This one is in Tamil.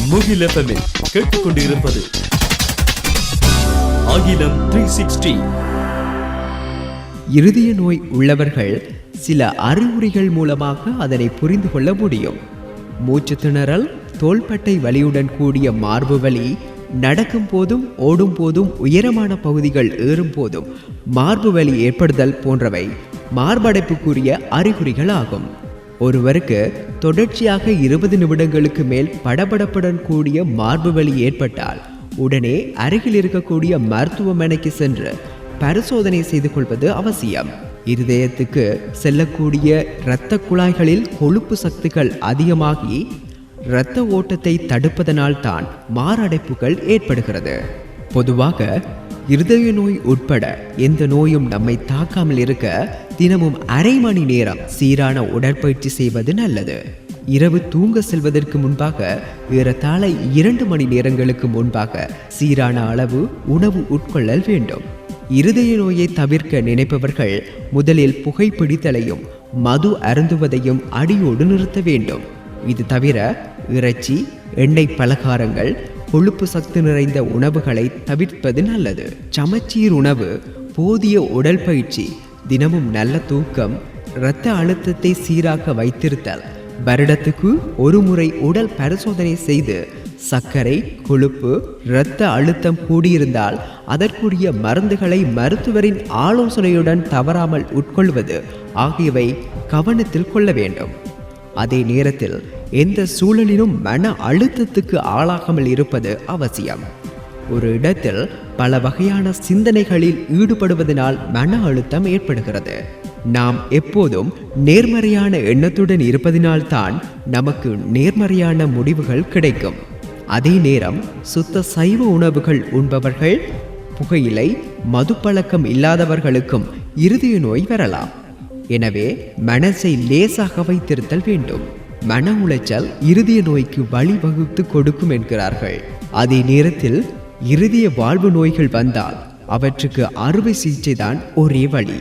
முகில் FM கேட்டுக்கொண்டிருப்பது அகிலம் 360. இருதய நோய் உள்ளவர்கள் சில அறிகுறிகள் மூலமாக அதனை புரிந்து கொள்ள முடியும். மூச்சு திணறல், தோள்பட்டை வலியுடன் கூடிய மார்பு வலி, நடக்கும் போதும் ஓடும் போதும் உயரமான பகுதிகள் ஏறும் போதும் மார்பு வலி ஏற்படுதல் போன்றவை மார்படைப்புக்குரிய அறிகுறிகள் ஆகும். ஒருவருக்கு தொடர்ச்சியாக 20 நிமிடங்களுக்கு மேல் படபடப்புடன் கூடிய மார்பு வலி ஏற்பட்டால் உடனே அருகில் இருக்கக்கூடிய மருத்துவமனைக்கு சென்று பரிசோதனை செய்து கொள்வது அவசியம். இருதயத்துக்கு செல்லக்கூடிய இரத்த குழாய்களில் கொழுப்பு சக்திகள் அதிகமாகி இரத்த ஓட்டத்தை தடுப்பதனால் தான் மாரடைப்புகள் ஏற்படுகிறது. பொதுவாக இருதய நோய் உட்பட எந்த நோயும் நம்மை தாக்காமல் இருக்க தினமும் அரை மணி நேரம் சீரான உடற்பயிற்சி செய்வது நல்லது. இரவு தூங்க செல்வதற்கு முன்பாக ஏறத்தாழ 2 மணி நேரங்களுக்கு முன்பாக சீரான அளவு உணவு உட்கொள்ளல் வேண்டும். இருதய நோயை தவிர்க்க நினைப்பவர்கள் முதலில் புகைப்பிடித்தலையும் மது அருந்துவதையும் அடியோடு நிறுத்த வேண்டும். இது தவிர இறைச்சி, எண்ணெய் பலகாரங்கள், கொழுப்பு சக்தி நிறைந்த உணவுகளை தவிர்ப்பது நல்லது. சமச்சீர் உணவு, போதிய உடற்பயிற்சி, தினமும் நல்ல தூக்கம், இரத்த அழுத்தத்தை சீராக வைத்திருத்தல், வருடத்துக்கு ஒரு முறை உடல் பரிசோதனை செய்து சர்க்கரை, கொழுப்பு, இரத்த அழுத்தம் கூடியிருந்தால் அதற்குரிய மருந்துகளை மருத்துவரின் ஆலோசனையுடன் தவறாமல் உட்கொள்வது ஆகியவை கவனத்தில் கொள்ள வேண்டும். அதே நேரத்தில் எந்த சூழலிலும் மன அழுத்தத்துக்கு ஆளாகாமல் இருப்பது அவசியம். ஒரு இடத்தில் பல வகையான சிந்தனைகளில் ஈடுபடுவதனால் மன அழுத்தம் ஏற்படுகிறது. நாம் எப்போதும் நேர்மறையான எண்ணத்துடன் இருப்பதினால்தான் நமக்கு நேர்மறையான முடிவுகள் கிடைக்கும். அதே நேரம் சுத்த சைவ உணவுகள் உண்பவர்கள், புகையிலை, மது பழக்கம் இல்லாதவர்களுக்கும் இருதய நோய் வரலாம். எனவே மனசை லேசாக வைத்திருத்தல் வேண்டும். மன உளைச்சல் இருதய நோய்க்கு வழிவகுத்து கொடுக்கும் என்கிறார்கள். அதே நேரத்தில் இருதய வாழ்வு நோய்கள் வந்தால் அவற்றுக்கு அறுவை சிகிச்சை தான் ஒரே வழி.